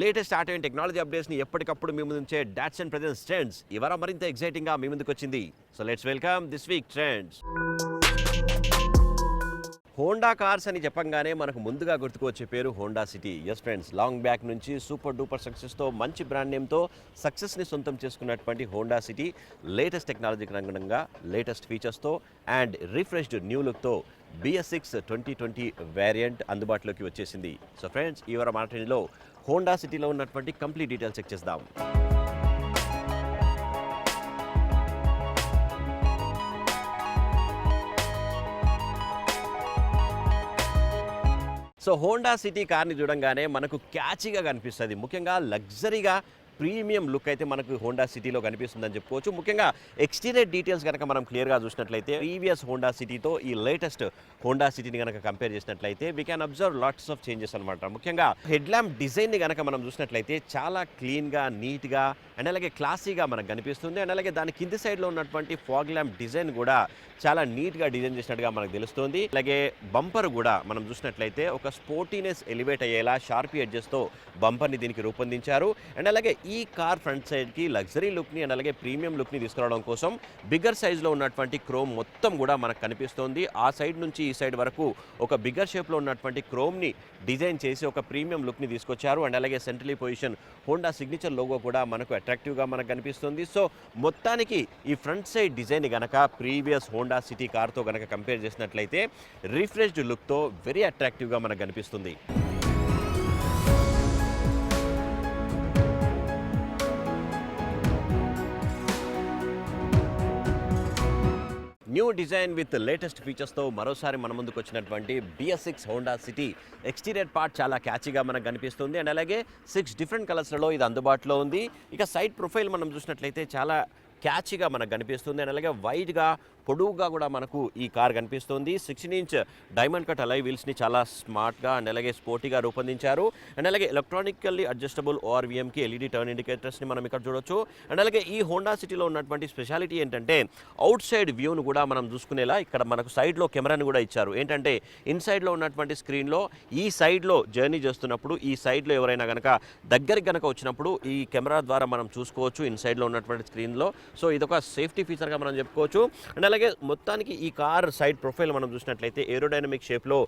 Latest auto and technology అప్డేట్స్ని ఎప్పటికప్పుడు మీ ముందుంచే డాట్స్ అండ్ ప్రెజెంట్స్ ట్రెండ్స్ ఇవాళ మరింత ఎక్సైటింగ్గా మీ ముందుకు వచ్చింది. So let's welcome this week trends. Honda cars అని చెప్పంగానే మనకు ముందుగా గుర్తుకొచ్చే పేరు Honda City. Yes friends, long back నుంచి సూపర్ డూపర్ సక్సెస్తో మంచి బ్రాండ్ నేమ్తో సక్సెస్ని సొంతం చేసుకున్నటువంటి హోండా సిటీ లేటెస్ట్ టెక్నాలజీకి అనుగుణంగా లేటెస్ట్ ఫీచర్స్తో అండ్ రిఫ్రెష్డ్ న్యూ లుక్తో BS6 2020 వేరియంట్ అందుబాటులోకి వచ్చేసింది. సో ఫ్రెండ్స్, ఈ వారం మాటలో హోండా సిటీలో ఉన్నటువంటి కంప్లీట్ డీటెయిల్స్ చెక్ చేద్దాం. సో హోండా సిటీ కార్ని చూడంగానే మనకు క్యాచీగా కనిపిస్తుంది. ముఖ్యంగా లగ్జరీగా ప్రీమియం లుక్ అయితే మనకు హోండా సిటీలో కనిపిస్తుందని చెప్పుకోవచ్చు. ముఖ్యంగా ఎక్స్టీరియర్ డీటెయిల్స్ కనుక మనం క్లియర్గా చూసినట్లయితే ప్రీవియస్ హోండా సిటీతో ఈ లేటెస్ట్ హోండా సిటీని కనుక కంపేర్ చేసినట్లయితే we can observe lots of changes అనమాట. ముఖ్యంగా హెడ్ ల్యాంప్ డిజైన్ని కనుక మనం చూసినట్లయితే చాలా క్లీన్గా, నీట్గా అండ్ అలాగే క్లాసీగా మనకు కనిపిస్తుంది. అండ్ అలాగే దాని కింది సైడ్లో ఉన్నటువంటి ఫాగ్ ల్యాంప్ డిజైన్ కూడా చాలా నీట్గా డిజైన్ చేసినట్టుగా మనకు తెలుస్తుంది. అలాగే బంపర్ కూడా మనం చూసినట్లయితే ఒక స్పోర్టీనెస్ ఎలివేట్ అయ్యేలా షార్పీ ఎడ్జెస్తో బంపర్ని దీనికి రూపొందించారు. అండ్ అలాగే ఈ కార్ ఫ్రంట్ సైడ్కి లగ్జరీ లుక్ని అండ్ అలాగే ప్రీమియం లుక్ని తీసుకురావడం కోసం బిగ్గర్ సైజ్లో ఉన్నటువంటి క్రోమ్ మొత్తం కూడా మనకు కనిపిస్తోంది. ఆ సైడ్ నుంచి ఈ సైడ్ వరకు ఒక బిగ్గర్ షేప్లో ఉన్నటువంటి క్రోమ్ని డిజైన్ చేసి ఒక ప్రీమియం లుక్ని తీసుకొచ్చారు. అండ్ అలాగే centrally position Honda signature logo కూడా మనకు అట్రాక్టివ్గా మనకు కనిపిస్తుంది. సో మొత్తానికి ఈ ఫ్రంట్ సైడ్ డిజైన్ కనుక ప్రీవియస్ హోండా సిటీ కార్తో కనుక కంపేర్ చేసినట్లయితే రిఫ్రెష్డ్ లుక్తో వెరీ అట్రాక్టివ్గా మనకు కనిపిస్తుంది. న్యూ డిజైన్ విత్ లేటెస్ట్ ఫీచర్స్తో మరోసారి మన ముందుకు వచ్చినటువంటి BS6 Honda city exterior part చాలా క్యాచీగా మనకు కనిపిస్తుంది. అండ్ అలాగే 6 డిఫరెంట్ కలర్స్లలో ఇది అందుబాటులో ఉంది. ఇక సైడ్ ప్రొఫైల్ మనం చూసినట్లయితే చాలా క్యాచీగా మనకు కనిపిస్తుంది. అండ్ అలాగే వైడ్గా పొడవుగా కూడా మనకు ఈ కార్ కనిపిస్తుంది. 16-inch డైమండ్ కట్ అలై వీల్స్ని చాలా స్మార్ట్గా అండ్ అలాగే స్పోర్టీగా రూపొందించారు. అండ్ అలాగే ఎలక్ట్రానికల్లీ అడ్జస్టబుల్ ORVMకి LED టర్న్ ఇండికేటర్స్ని మనం ఇక్కడ చూడొచ్చు. అండ్ అలాగే ఈ హోండా సిటీలో ఉన్నటువంటి స్పెషాలిటీ ఏంటంటే అవుట్ సైడ్ వ్యూను కూడా మనం చూసుకునేలా ఇక్కడ మనకు సైడ్లో కెమెరాని కూడా ఇచ్చారు. ఏంటంటే ఇన్సైడ్లో ఉన్నటువంటి స్క్రీన్లో ఈ సైడ్లో జర్నీ చేస్తున్నప్పుడు ఈ సైడ్లో ఎవరైనా కనుక దగ్గరికి కనుక వచ్చినప్పుడు ఈ కెమెరా ద్వారా మనం చూసుకోవచ్చు ఇన్సైడ్లో ఉన్నటువంటి స్క్రీన్లో. సో ఇదొక సేఫ్టీ ఫీచర్గా మనం చెప్పుకోవచ్చు. అండ్ అలాగే మొత్తానికి ఈ కార్ సైడ్ ప్రొఫైల్ మనం చూసినట్లయితే ఏరోడైనమిక్ షేప్లో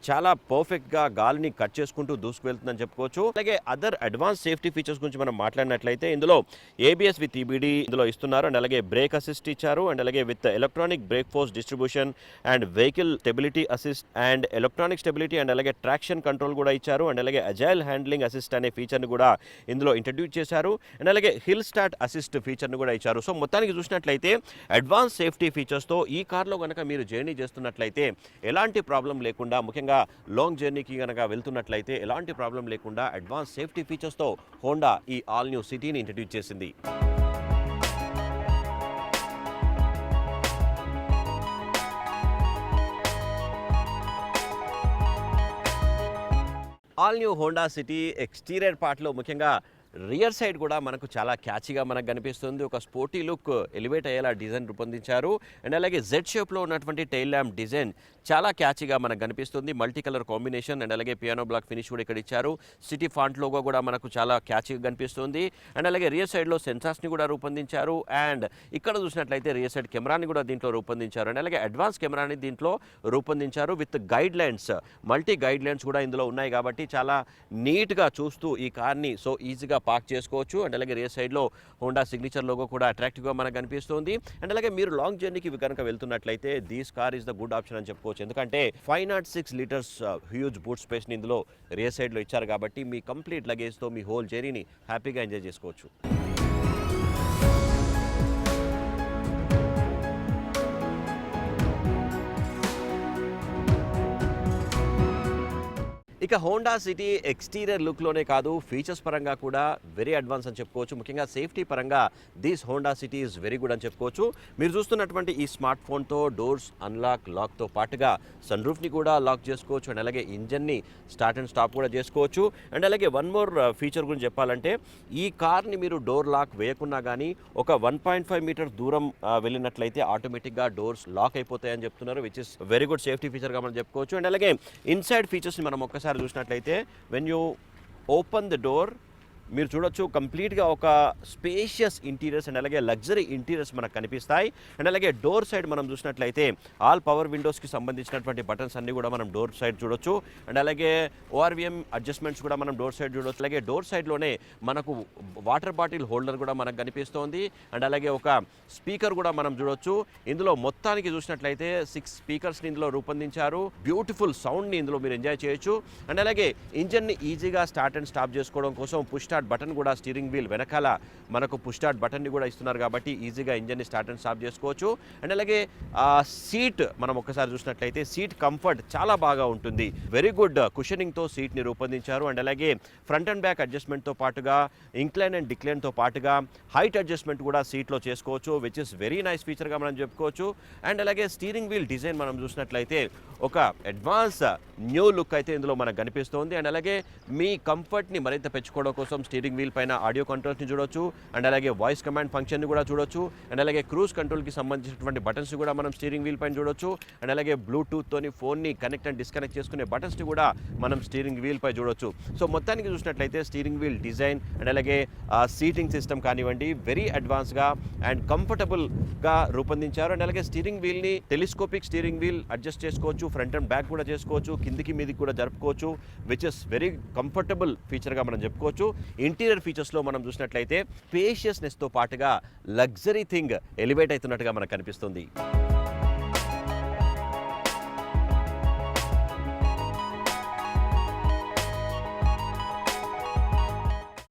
చాలా పర్ఫెక్ట్గా గాలిని కట్ చేసుకుంటూ దూసుకు వెళ్తుందని చెప్పుకోవచ్చు. అలాగే అదర్ అడ్వాన్స్ సేఫ్టీ ఫీచర్స్ గురించి మనం మాట్లాడినట్లయితే ఇందులో ABS విత్ EBD ఇందులో ఇస్తున్నారు. అండ్ అలాగే బ్రేక్ అసిస్ట్ ఇచ్చారు. అండ్ అలాగే with electronic break force distribution and vehicle stability assist and electronic stability and అలాగే ట్రాక్షన్ కంట్రోల్ కూడా ఇచ్చారు. అండ్ అలాగే అజైల్ హ్యాండ్లింగ్ అసిస్ట్ అనే ఫీచర్ని కూడా ఇందులో ఇంట్రడ్యూస్ చేశారు. అండ్ అలాగే హిల్ స్టార్ట్ అసిస్ట్ ఫీచర్ని కూడా ఇచ్చారు. సో మొత్తానికి చూసినట్లయితే అడ్వాన్స్ సేఫ్టీ ఫీచర్స్తో ఈ కార్లో కనుక మీరు జర్నీ చేస్తున్నట్లయితే ఎలాంటి ప్రాబ్లం లేకుండా, ముఖ్యంగా లాంగ్ జర్నీకి కనుక వెళ్తున్నట్లయితే ఎలాంటి ప్రాబ్లం లేకుండా అడ్వాన్స్ సేఫ్టీ ఫీచర్స్తో హోండా ఈ ఆల్ న్యూ సిటీని ఇంట్రడ్యూస్ చేసింది. All new Honda city exterior పార్ట్లో ముఖ్యంగా రియర్ సైడ్ కూడా మనకు చాలా క్యాచీగా మనకు కనిపిస్తుంది. ఒక స్పోర్టీ లుక్ ఎలివేట్ అయ్యేలా డిజైన్ రూపొందించారు. అండ్ అలాగే జెడ్ షేప్లో ఉన్నటువంటి టైల్ ల్యాంప్ డిజైన్ చాలా క్యాచీగా మనకు కనిపిస్తుంది. మల్టీ కలర్ కాంబినేషన్ అండ్ అలాగే పియానో బ్లాక్ ఫినిష్ కూడా ఇక్కడ ఇచ్చారు. సిటీ ఫాంట్ లోగో కూడా మనకు చాలా క్యాచీగా కనిపిస్తుంది. అండ్ అలాగే రియర్ సైడ్లో సెన్సార్స్ని కూడా రూపొందించారు. అండ్ ఇక్కడ చూసినట్లయితే రియర్ సైడ్ కెమెరాని కూడా దీంట్లో రూపొందించారు. అండ్ అలాగే అడ్వాన్స్ కెమెరాని దీంట్లో రూపొందించారు with guide lines, multi guide lines కూడా ఇందులో ఉన్నాయి కాబట్టి చాలా నీట్గా చూస్తూ ఈ కార్ని సో ఈజీగా పార్క్ చేసుకోవచ్చు. అండ్ అలాగే రియర్ సైడ్లో హోండా సిగ్నేచర్ లోగో కూడా అట్రాక్టివ్గా మనకు కనిపిస్తుంది. అండ్ అలాగే మీరు లాంగ్ జర్నీకి కనుక వెళ్తున్నట్లయితే this car is the good option అని చెప్పుకోవచ్చు. ఎందుకంటే 506 లీటర్స్ హ్యూజ్ బూట్ స్పేస్ని ఇందులో రియర్ సైడ్లో ఇచ్చారు కాబట్టి మీ కంప్లీట్ లగేజ్తో మీ హోల్ జర్నీని హ్యాపీగా ఎంజాయ్ చేసుకోవచ్చు. ఇక హోండా సిటీ ఎక్స్టీరియర్ లుక్లోనే కాదు, ఫీచర్స్ పరంగా కూడా వెరీ అడ్వాన్స్ అని చెప్పుకోవచ్చు. ముఖ్యంగా సేఫ్టీ పరంగా this Honda city is very good అని చెప్పుకోవచ్చు. మీరు చూస్తున్నటువంటి ఈ స్మార్ట్ ఫోన్తో డోర్స్ అన్లాక్, లాక్తో పాటుగా సన్ రూఫ్ని కూడా లాక్ చేసుకోవచ్చు. అండ్ అలాగే ఇంజన్ని స్టార్ట్ అండ్ స్టాప్ కూడా చేసుకోవచ్చు. అండ్ అలాగే వన్ మోర్ ఫీచర్ గురించి చెప్పాలంటే ఈ కార్ని మీరు డోర్ లాక్ వేయకున్నా కానీ ఒక 1.5 మీటర్ దూరం వెళ్ళినట్లయితే ఆటోమేటిక్గా డోర్స్ లాక్ అయిపోతాయని చెప్తున్నారు, which is very good safety ఫీచర్గా మనం చెప్పుకోవచ్చు. అండ్ అలాగే ఇన్సైడ్ ఫీచర్స్ని మనం ఒక్కసారి చూసినట్లయితే when you open the door మీరు చూడొచ్చు కంప్లీట్గా ఒక స్పేషియస్ ఇంటీరియర్స్ అండ్ అలాగే లగ్జరీ ఇంటీరియర్స్ మనకు కనిపిస్తాయి. అండ్ అలాగే డోర్ సైడ్ మనం చూసినట్లయితే ఆల్ పవర్ విండోస్కి సంబంధించినటువంటి బటన్స్ అన్ని కూడా మనం డోర్ సైడ్ చూడొచ్చు. అండ్ అలాగే ఓఆర్విఎం అడ్జస్ట్మెంట్స్ కూడా మనం డోర్ సైడ్ చూడొచ్చు. అలాగే డోర్ సైడ్లోనే మనకు వాటర్ బాటిల్ హోల్డర్ కూడా మనకు కనిపిస్తోంది. అండ్ అలాగే ఒక స్పీకర్ కూడా మనం చూడొచ్చు. ఇందులో మొత్తానికి చూసినట్లయితే 6 స్పీకర్స్ని ఇందులో రూపొందించారు. బ్యూటిఫుల్ సౌండ్ని ఇందులో మీరు ఎంజాయ్ చేయొచ్చు. అండ్ అలాగే ఇంజన్ని ఈజీగా స్టార్ట్ అండ్ స్టాప్ చేసుకోవడం కోసం పుష్ స్టార్ట్ బటన్ కూడా స్టీరింగ్ వీల్ వెనకాల మనకు పుష్ స్టార్ట్ బటన్ని కూడా ఇస్తున్నారు కాబట్టి ఈజీగా ఇంజన్ని స్టార్ట్ అండ్ స్టాప్ చేసుకోవచ్చు. అండ్ అలాగే సీట్ మనం ఒకసారి చూసినట్లయితే సీట్ కంఫర్ట్ చాలా బాగా ఉంటుంది. వెరీ గుడ్ కుషనింగ్తో సీట్ని రూపొందించారు. అండ్ అలాగే ఫ్రంట్ అండ్ బ్యాక్ అడ్జస్ట్మెంట్తో పాటుగా ఇంక్లైన్ అండ్ డిక్లైన్తో పాటుగా హైట్ అడ్జస్ట్మెంట్ కూడా సీట్లో చేసుకోవచ్చు, విచ్ ఇస్ వెరీ నైస్ ఫీచర్గా మనం చెప్పుకోవచ్చు. అండ్ అలాగే స్టీరింగ్ వీల్ డిజైన్ మనం చూసినట్లయితే ఒక అడ్వాన్స్ న్యూ లుక్ అయితే ఇందులో మనకు కనిపిస్తోంది. అండ్ అలాగే మీ కంఫర్ట్ని మరింత పెంచుకోవడం కోసం స్టీరింగ్ వీల్ పైన ఆడియో కంట్రోల్స్ని చూడొచ్చు. అండ్ అలాగే వాయిస్ కమాండ్ ఫంక్షన్ని కూడా చూడొచ్చు. అండ్ అలాగే క్రూజ్ కంట్రోల్కి సంబంధించినటువంటి బటన్స్ కూడా మనం స్టీరింగ్ వీల్ పైన చూడొచ్చు. అండ్ అలాగే బ్లూటూత్తోని ఫోన్ని కనెక్ట్ అండ్ డిస్కనెక్ట్ చేసుకునే బటన్స్ని కూడా మనం స్టీరింగ్ వీల్ పై చూడొచ్చు. సో మొత్తానికి చూసినట్లయితే స్టీరింగ్ వీల్ డిజైన్ అండ్ అలాగే సీటింగ్ సిస్టమ్ కానివ్వండి వెరీ అడ్వాన్స్గా అండ్ కంఫర్టబుల్గా రూపొందించారు. అండ్ అలాగే స్టీరింగ్ వీల్ని టెలిస్కోపిక్ స్టీరింగ్ వీల్ అడ్జస్ట్ చేసుకోవచ్చు, ఫ్రంట్ అండ్ బ్యాక్ కూడా చేసుకోవచ్చు, కిందికి మీదికి కూడా జరుపుకోవచ్చు, విచ్ ఇస్ వెరీ కంఫర్టబుల్ ఫీచర్గా మనం చెప్పుకోవచ్చు. ఇంటీరియర్ ఫీచర్స్లో మనం చూసినట్లయితే స్పేషియస్నెస్తో పాటుగా లగ్జరీ థింగ్ ఎలివేట్ అవుతున్నట్టుగా మనకు కనిపిస్తుంది.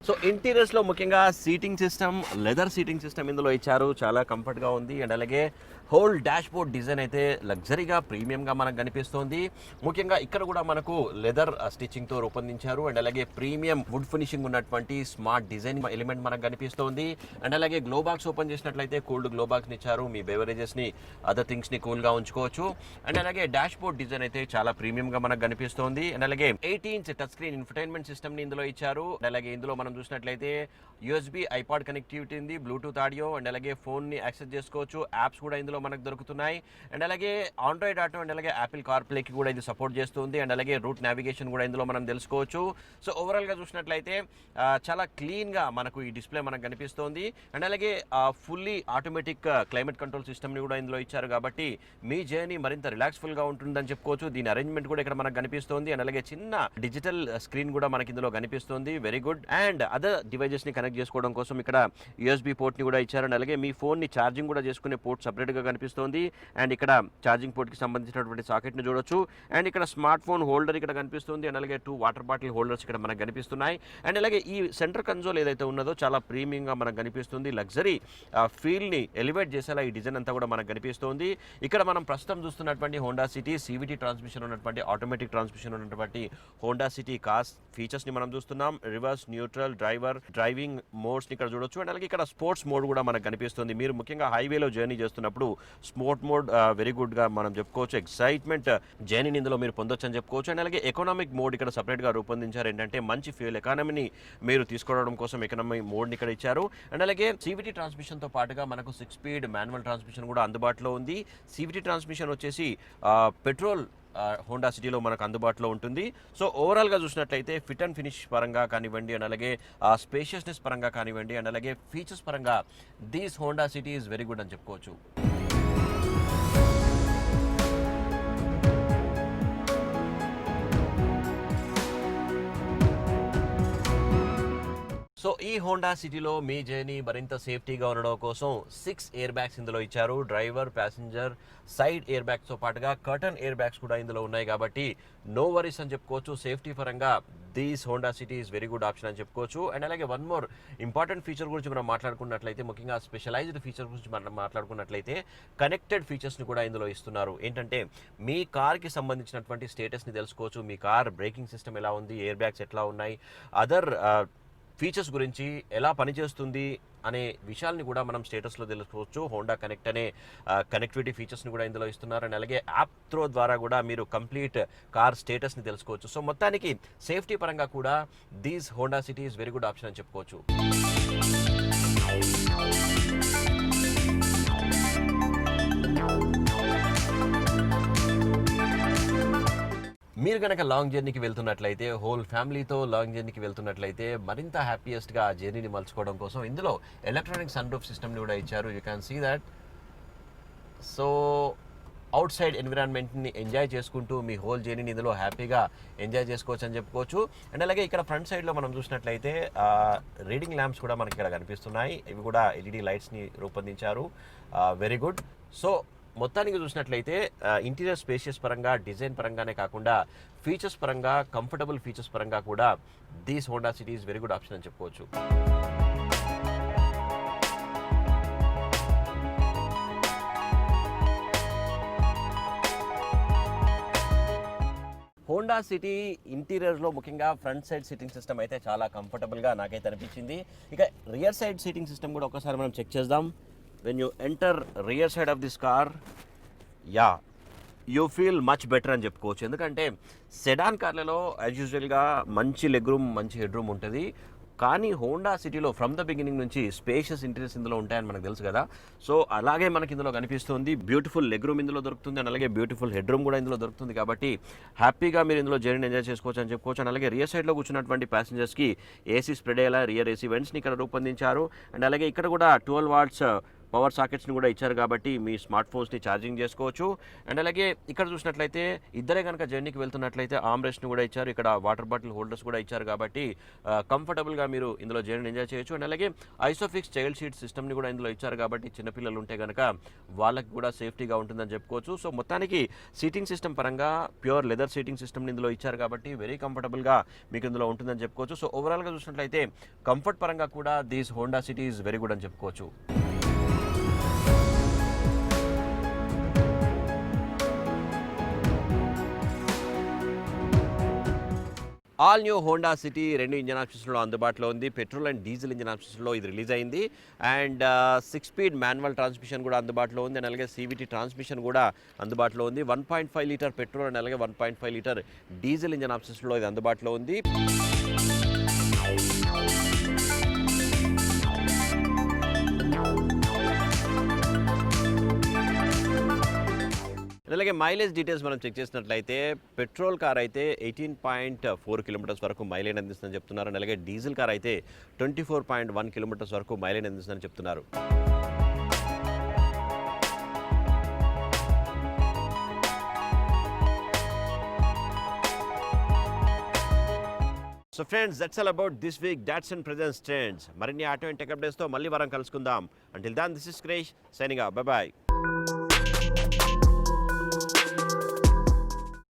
సో ఇంటీరియర్స్లో ముఖ్యంగా seating system, leather seating system ఇందులో ఇచ్చారు. చాలా కంఫర్ట్గా ఉంది. అండ్ అలాగే హోల్ డాష్ బోర్డ్ డిజైన్ అయితే లగ్జరీగా ప్రీమియంగా మనకు కనిపిస్తోంది. ముఖ్యంగా ఇక్కడ కూడా మనకు లెదర్ స్టిచ్చింగ్తో రూపొందించారు. అండ్ అలాగే ప్రీమియం వుడ్ ఫినిషింగ్ ఉన్నటువంటి స్మార్ట్ డిజైన్ ఎలిమెంట్ మనకు కనిపిస్తోంది. అండ్ అలాగే గ్లో బాక్స్ ఓపెన్ చేసినట్లయితే కూల్డ్ గ్లో బాక్స్ని ఇచ్చారు. మీ బెవరేజెస్ని అదర్ థింగ్స్ని కూల్గా ఉంచుకోవచ్చు. అండ్ అలాగే డాష్ బోర్డ్ డిజైన్ అయితే చాలా ప్రీమియంగా మనకు కనిపిస్తోంది. అండ్ అలాగే 8 ఇంచ్ టచ్ స్క్రీన్ ఇన్ఫర్టైన్మెంట్ సిస్టమ్ని ఇందులో ఇచ్చారు. అండ్ అలాగే ఇందులో మనం చూసినట్లయితే USB ఐపాడ్ కనెక్టివిటీ ఉంది, బ్లూటూత్ ఆడియో అండ్ అలాగే ఫోన్ని యాక్సెస్ చేసుకోవచ్చు. యాప్స్ కూడా ఇందులో మనకు దొరుకుతున్నాయి. అండ్ అలాగే ఆండ్రాయిడ్ ఆటో అండ్ అలాగే యాపిల్ కార్ప్లేకి కూడా ఇది సపోర్ట్ చేస్తుంది. అండ్ అలాగే రూట్ నావిగేషన్ కూడా ఇందులో మనం తెలుసుకోవచ్చు. సో ఓవరాల్గా చూసినట్లయితే చాలా క్లీన్గా మనకు ఈ డిస్ప్లే మనకు కనిపిస్తోంది. అండ్ అలాగే ఫుల్లీ ఆటోమేటిక్ క్లైమేట్ కంట్రోల్ సిస్టమ్ని కూడా ఇందులో ఇచ్చారు కాబట్టి మీ జర్నీ మరింత రిలాక్స్ఫుల్గా ఉంటుందని చెప్పుకోవచ్చు. దీని అరేంజ్మెంట్ కూడా ఇక్కడ మనకు కనిపిస్తోంది. అండ్ అలాగే చిన్న డిజిటల్ స్క్రీన్ కూడా మనకి ఇందులో కనిపిస్తుంది. Very good. అండ్ అదర్ డివైజెస్ని కనెక్ట్ చేసుకోవడం కోసం ఇక్కడ USB పోర్ట్ని కూడా ఇచ్చారు. అండ్ అలాగే మీ ఫోన్ని ఛార్జింగ్ కూడా చేసుకునే పోర్ట్ సపరేట్గా కనిపిస్తుంది. అండ్ ఇక్కడ ఛార్జింగ్ పోర్ట్కి సంబంధించినటువంటి సాకెట్ని చూడొచ్చు. అండ్ ఇక్కడ స్మార్ట్ ఫోన్ హోల్డర్ ఇక్కడ కనిపిస్తుంది. అండ్ అలాగే 2 వాటర్ బాటిల్ హోల్డర్స్ ఇక్కడ మనకు కనిపిస్తున్నాయి. అండ్ అలాగే ఈ సెంటర్ కన్సోల్ ఏదైతే ఉన్నదో చాలా ప్రీమియంగా మనకు కనిపిస్తుంది. లగ్జరీ ఫీల్ని ఎలివేట్ చేసేలా ఈ డిజైన్ అంతా కూడా మనకు కనిపిస్తుంది. ఇక్కడ మనం ప్రస్తుతం చూస్తున్నటువంటి హోండా సిటీ CVT ట్రాన్స్మిషన్ ఉన్నటువంటి ఆటోమేటిక్ ట్రాన్స్మిషన్ ఉన్నటువంటి హోండా సిటీ కార్స్ ఫీచర్స్ని మనం చూస్తున్నాం. రివర్స్, న్యూట్రల్, డ్రైవింగ్ మోడ్స్ని ఇక్కడ చూడొచ్చు. అండ్ అలాగే ఇక్కడ స్పోర్ట్స్ మోడ్ కూడా మనకు కనిపిస్తుంది. మీరు ముఖ్యంగా హైవేలో జర్నీ చేస్తున్నప్పుడు స్పోర్ట్ మోడ్ వెరీ గుడ్గా మనం చెప్పుకోవచ్చు. ఎక్సైట్మెంట్ జర్నీని ఇందులో మీరు పొందొచ్చు అని చెప్పుకోవచ్చు. అండ్ అలాగే ఎకనామిక్ మోడ్ ఇక్కడ సపరేట్గా రూపొందించారు. ఏంటంటే మంచి ఫ్యూయల్ ఎకానమీని మీరు తీసుకోవడం కోసం ఎకనామిక్ మోడ్ని ఇక్కడ ఇచ్చారు. అండ్ అలాగే CVT ట్రాన్స్మిషన్తో పాటుగా మనకు 6 స్పీడ్ మాన్యువల్ ట్రాన్స్మిషన్ కూడా అందుబాటులో ఉంది. CVT ట్రాన్స్మిషన్ వచ్చేసి పెట్రోల్ హోండా సిటీలో మనకు అందుబాటులో ఉంటుంది. సో ఓవరాల్గా చూసినట్లయితే ఫిట్ అండ్ ఫినిష్ పరంగా కానివ్వండి, అండ్ అలాగే స్పేషియస్నెస్ పరంగా కానివ్వండి, అండ్ అలాగే ఫీచర్స్ పరంగా these Honda city is very good అని చెప్పుకోవచ్చు. సో ఈ హోండా సిటీలో మీ జర్నీ మరింత సేఫ్టీగా ఉండడం కోసం 6 ఎయిర్ బ్యాగ్స్ ఇందులో ఇచ్చారు. డ్రైవర్, ప్యాసింజర్ సైడ్ ఎయిర్ బ్యాగ్స్తో పాటుగా కర్టన్ ఎయిర్ బ్యాగ్స్ కూడా ఇందులో ఉన్నాయి కాబట్టి నో వరీస్ అని చెప్పుకోవచ్చు. సేఫ్టీ పరంగా these Honda city is very good option అని చెప్పుకోవచ్చు. అండ్ అలాగే వన్ మోర్ ఇంపార్టెంట్ ఫీచర్ గురించి మనం మాట్లాడుకున్నట్లయితే, ముఖ్యంగా స్పెషలైజ్డ్ ఫీచర్ గురించి మనం మాట్లాడుకున్నట్లయితే కనెక్టెడ్ ఫీచర్స్ని కూడా ఇందులో ఇస్తున్నారు. ఏంటంటే మీ కార్కి సంబంధించినటువంటి స్టేటస్ని తెలుసుకోవచ్చు. మీ కార్ బ్రేకింగ్ సిస్టమ్ ఎలా ఉంది, ఎయిర్ బ్యాగ్స్ ఎట్లా ఉన్నాయి, అదర్ ఫీచర్స్ గురించి ఎలా పనిచేస్తుంది అనే విషయాల్ని కూడా మనం స్టేటస్లో తెలుసుకోవచ్చు. హోండా కనెక్ట్ అనే కనెక్టివిటీ ఫీచర్స్ని కూడా ఇందులో ఇస్తున్నారు. అండ్ అలాగే యాప్ త్రో ద్వారా కూడా మీరు కంప్లీట్ కార్ స్టేటస్ని తెలుసుకోవచ్చు. సో మొత్తానికి సేఫ్టీ పరంగా కూడా these Honda city is very good option అని చెప్పుకోవచ్చు. మీరు కనుక లాంగ్ జర్నీకి వెళ్తున్నట్లయితే, హోల్ ఫ్యామిలీతో లాంగ్ జర్నీకి వెళ్తున్నట్లయితే మరింత హ్యాపీయెస్ట్గా ఆ జర్నీని మలుచుకోవడం కోసం ఇందులో ఎలక్ట్రానిక్ సన్ రూఫ్ సిస్టమ్ని కూడా ఇచ్చారు. You can see that. So outside ఎన్విరాన్మెంట్ని ఎంజాయ్ చేసుకుంటూ మీ హోల్ జర్నీని ఇందులో హ్యాపీగా ఎంజాయ్ చేసుకోవచ్చు అని చెప్పుకోవచ్చు. అండ్ అలాగే ఇక్కడ ఫ్రంట్ సైడ్లో మనం చూసినట్లయితే రీడింగ్ ల్యాంప్స్ కూడా మనకి ఇక్కడ కనిపిస్తున్నాయి. ఇవి కూడా ఎల్ఈడి లైట్స్ని రూపొందించారు. Very good. సో మొత్తానికి చూసినట్లయితే ఇంటీరియర్ స్పేషియస్ పరంగా, డిజైన్ పరంగానే కాకుండా ఫీచర్స్ పరంగా, కంఫర్టబుల్ ఫీచర్స్ పరంగా కూడా these Honda city is very good option అని చెప్పుకోవచ్చు. హోండా సిటీ ఇంటీరియర్లో ముఖ్యంగా ఫ్రంట్ సైడ్ సీటింగ్ సిస్టమ్ అయితే చాలా కంఫర్టబుల్గా నాకైతే అనిపించింది. ఇక రియర్ సైడ్ సీటింగ్ సిస్టమ్ కూడా ఒకసారి మనం చెక్ చేద్దాం. When you enter rear side of this car, you feel much better అని చెప్పుకోవచ్చు. ఎందుకంటే సెడాన్ కార్లలో యాజ్ యూజువల్గా మంచి లెగ్ రూమ్, మంచి హెడ్ రూమ్ ఉంటుంది. కానీ హోండా సిటీలో ఫ్రమ్ ద బిగినింగ్ నుంచి స్పేషియస్ ఇంటీరియర్స్ ఇందులో ఉంటాయని మనకు తెలుసు కదా. సో అలాగే మనకి ఇందులో కనిపిస్తుంది. బ్యూటిఫుల్ లెగ్ రూమ్ ఇందులో దొరుకుతుంది, అండ్ అలాగే బ్యూటిఫుల్ హెడ్ రూమ్ కూడా ఇందులో దొరుకుతుంది. కాబట్టి హ్యాపీగా మీరు ఇందులో జర్నీ ఎంజాయ్ చేసుకోవచ్చు అని చెప్పుకోవచ్చు. అండ్ అలాగే రియర్ సైడ్లో కూర్చున్నటువంటి ప్యాసింజర్స్కి ఏసీ స్ప్రెడ్ అయ్యేలా రియర్ ఏసీ వెంట్స్ని ఇక్కడ రూపొందించారు. అండ్ అలాగే ఇక్కడ కూడా 12 వాట్స్ పవర్ సాకెట్స్ని కూడా ఇచ్చారు కాబట్టి మీ స్మార్ట్ ఫోన్స్ని ఛార్జింగ్ చేసుకోవచ్చు. అండ్ అలాగే ఇక్కడ చూసినట్లయితే ఇద్దరే కనుక జర్నీకి వెళ్తున్నట్లయితే ఆర్మ్ రెస్ట్ని కూడా ఇచ్చారు. ఇక్కడ వాటర్ బాటిల్ హోల్డర్స్ కూడా ఇచ్చారు కాబట్టి కంఫర్టబుల్గా మీరు ఇందులో జర్నీ ఎంజాయ్ చేయొచ్చు. అండ్ అలాగే ఐసోఫిక్స్ చైల్డ్ సీట్ సిస్టమ్ని కూడా ఇందులో ఇచ్చారు కాబట్టి చిన్నపిల్లలు ఉంటే కనుక వాళ్ళకి కూడా సేఫ్టీగా ఉంటుందని చెప్పుకోవచ్చు. సో మొత్తానికి సీటింగ్ సిస్టమ్ పరంగా ప్యూర్ లెదర్ సీటింగ్ సిస్టమ్ని ఇందులో ఇచ్చారు కాబట్టి వెరీ కంఫర్టబుల్గా మీకు ఇందులో ఉంటుందని చెప్పుకోవచ్చు. సో ఓవరాల్గా చూసినట్లయితే కంఫర్ట్ పరంగా కూడా these Honda city is very good అని చెప్పుకోవచ్చు. All new Honda city 2 engine ఆప్షన్స్లో అందుబాటులో ఉంది. పెట్రోల్ అండ్ డీజిల్ ఇంజన్ ఆప్షన్స్లో ఇది రిలీజ్ అయింది. అండ్ 6 స్పీడ్ మాన్యువల్ ట్రాన్స్మిషన్ కూడా అందుబాటులో ఉంది. అండ్ అలాగే CVT ట్రాన్స్మిషన్ కూడా అందుబాటులో ఉంది. 1.5 లీటర్ పెట్రోల్ అండ్ అలాగే 1.5 లీటర్ డీజిల్ ఇంజన్ ఆప్షన్స్లో ఇది అందుబాటులో ఉంది. అలాగే మైలేజ్ డీటెయిల్స్ మనం చెక్ చేసినట్లయితే పెట్రోల్ కార్ అయితే 18.4 కిలోమీటర్స్ వరకు మైలేజ్ అందిస్తుందని చెప్తున్నారు. అండ్ అలాగే డీజిల్ కార్ అయితే 24.1 కిలోమీటర్స్ వరకు మైలేజ్ అందిస్తుందని చెప్తున్నారు. So friends, that's all about this week Datsun presents trends. మరిన్ని ఆటో అండ్ టెక్ అప్డేట్స్తో మళ్ళీ వారం కలుసుకుందాం. అంటిల్ దాన్, దిస్ ఇస్ క్రేష్ సైనింగ్ ఆఫ్. Bye bye.